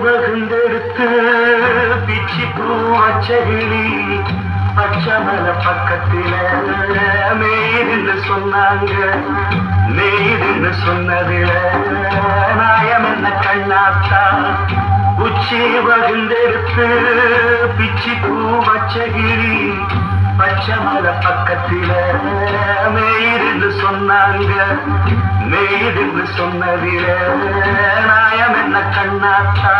வகுந்தெடுத்து பிச்சி பூச்சகிளி பச்சமல பக்கத்தில மேய்துன்னு சொன்னாங்க. மேய்துன்னு சொன்னதில நாயம் என்ன கண்ணாத்தா. உச்சி வகுந்தெடுத்து பிச்சி பூச்சகிளி பச்சமல பக்கத்தில மேய்துன்னு சொன்னாங்க. மேய்துன்னு சொன்னதில நாயம் என்ன கண்ணாத்தா.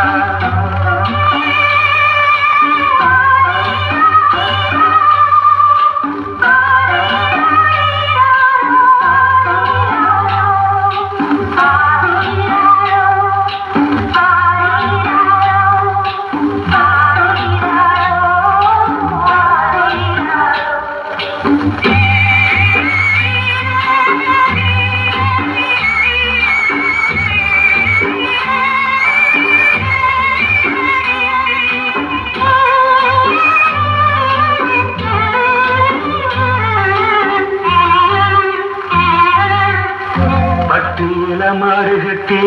மாறுகட்டி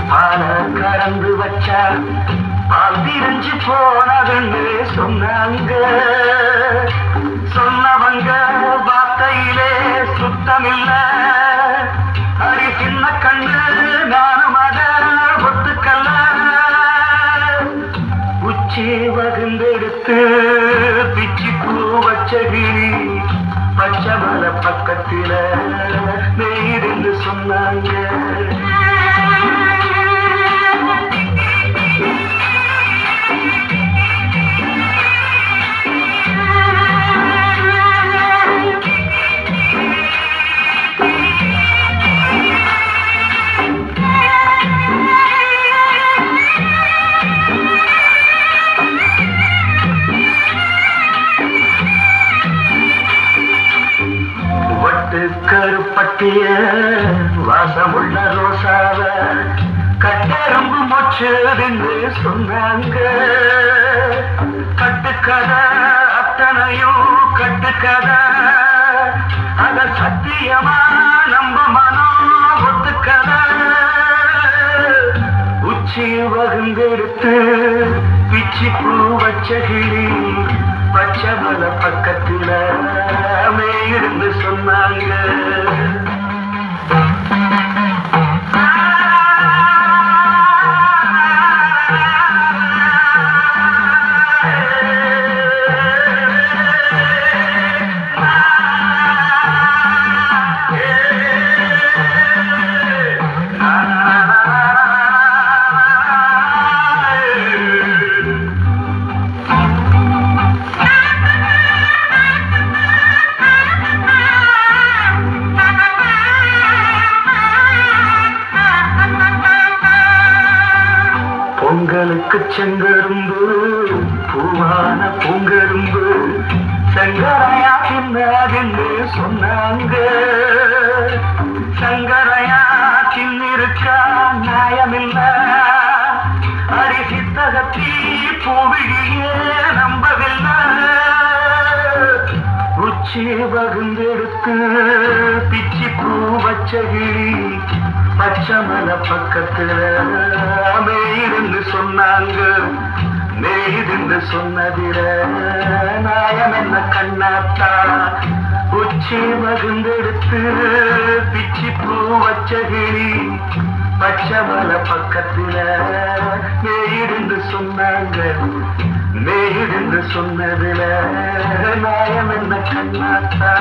பால கறந்து வச்சா பால் திரிஞ்சு போனதுன்னு சொன்னாங்க. சொன்னவங்க வார்த்தையிலே சுத்தமில்ல. அடி சின்ன கண்ணு நானும் அத ஒத்துக்கல்ல. உச்சி வகுந்தெடுத்து பிச்சி பூ வச்சகிரி பச்சமல பக்கத்தில மேய்துன்னு சொன்னாங்க. கருப்பட்டிய வாசமுள்ள ரோசாவ கட்டெரும்பு மொச்சதுன்னு சொன்னாங்க. கட்டுக்கதை அத்தனையும் கட்டுக்கதை. அத சத்தியமா நம்ப மனம் ஒத்துக்கதை. உச்சி வகுந்தெடுத்து பிச்சி பூ வச்சகிளி பச்சமல பக்கத்தில மேய்துன்னு சொன்னாங்க. பொங்கலுக்கு செங்கரும்பு பூவான பூங்கரும்பு சங்கரையா தின்னதுன்னு சொன்னாங்க. சங்கரையா தின்னிருக்கா நியாயமில்ல. அரிசித்தகத்தி பூவிழியே நம்பவில்லை. உச்சி வகுந்தெடுத்து பிச்சி பூ வச்சகிரி பச்சமல பக்கத்துல மேய்துன்னு சொன்னாங்க. மேய்துன்னு சொன்னதில நாயம் என்ன கண்ணாத்தா. உச்சி வகுந்தெடுத்து பிச்சி பூ வச்சகிரி பச்சமல பக்கத்துல மேய்துன்னு சொன்னாங்க. மேய்துன்னு சொன்னதில நாயம் என்ன கண்ணாத்தா.